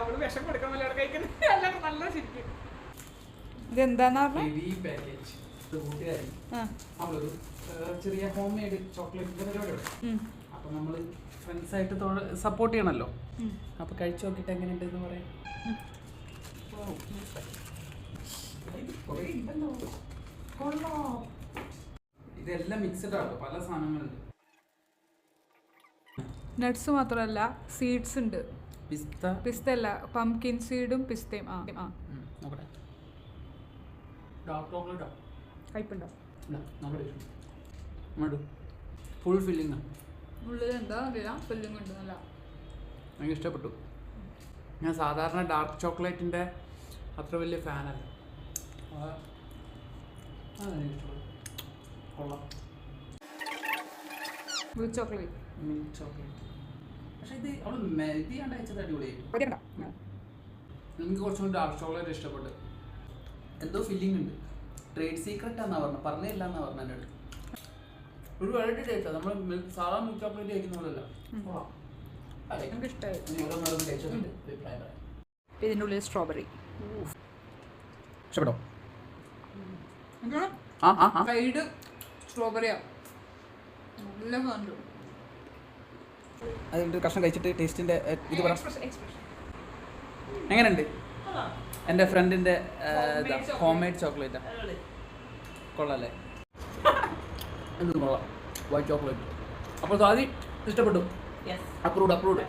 അവള് വിഷം കൊടുക്കാൻ പോലെ കഴിക്കുന്നത് എല്ലാവരും നല്ല ശരിക്കും. ഇതെന്താന്നാ അവളൊരു ചെറിയ ഹോം മെയ്ഡ് ചോക്ലേറ്റിന്റെ പരിപാടിയുണ്ട്. അപ്പൊ നമ്മള് ഫ്രണ്ട്സ് ആയിട്ട് സപ്പോർട്ട് ചെയ്യണല്ലോ. അപ്പൊ കഴിച്ചു നോക്കിട്ട് എങ്ങനെയുണ്ടെന്ന് പറയാം. ഇതെല്ലാം മിക്സഡ് ആട്ടോ, പല സാധനങ്ങളുണ്ട്. നട്ട്സ് മാത്രമല്ല സീഡ്സ് ഉണ്ട്. പിസ്ത അല്ല, പംകിൻ സീഡും പിസ്തയും. കയ്പുണ്ടോ? Full filling. ഉള്ളിൽ എന്താ അറിയില്ല, ഫില്ലിംഗ് ഉണ്ട്. നല്ല എനിക്ക് ഇഷ്ടപ്പെട്ടു. ഞാൻ സാധാരണ ഡാർക്ക് ചോക്ലേറ്റിൻ്റെ അത്ര വലിയ ഫാനല്ല. കൊള്ളാം. Milk chocolate. Milk chocolate. പക്ഷേ ഇത് അവൾ മെൽറ്റ് ചെയ്യാണ്ട് അയച്ചത് അടിപൊളിയായി. എനിക്ക് കുറച്ചും കൂടി ഡാർക്ക് ചോക്ലേറ്റ് ഇഷ്ടപ്പെട്ടു. എന്തോ ഫില്ലിംഗ് ഉണ്ട്. ട്രേഡ് സീക്രറ്റ് ആണെന്നാ പറഞ്ഞില്ല എന്നാ പറഞ്ഞ എന്നോട്. ഒരു വെറൈറ്റി ടേസ്റ്റാണ്. നമ്മൾ സാധാരണ മിൽക്ക് ചോക്ലേറ്റ് കഴിക്കുന്ന പോലെയല്ല. എനിക്ക് ഇഷ്ടമായി. അഭിപ്രായം പറയാം. ഇതിൻ്റെ ഉള്ളിൽ സ്ട്രോബെറി. ഇഷ്ടപ്പെട്ടോ? സൈഡ് സ്ട്രോബെറിയാ. നല്ല കണ്ടു. അതിൻ്റെ കഷ്ണം കഴിച്ചിട്ട് ടേസ്റ്റിൻ്റെ ഇത് പറ. എങ്ങനെയുണ്ട്? എൻ്റെ ഫ്രണ്ടിൻ്റെ ഹോം മെയ്ഡ് ചോക്ലേറ്റാ. കൊള്ളാല്ലേ? എന്ത് കൊള്ളാം. White chocolate. അപ്പോൾ സാധി ഇഷ്ടപ്പെട്ടു? അപ്രൂവ്ഡ്.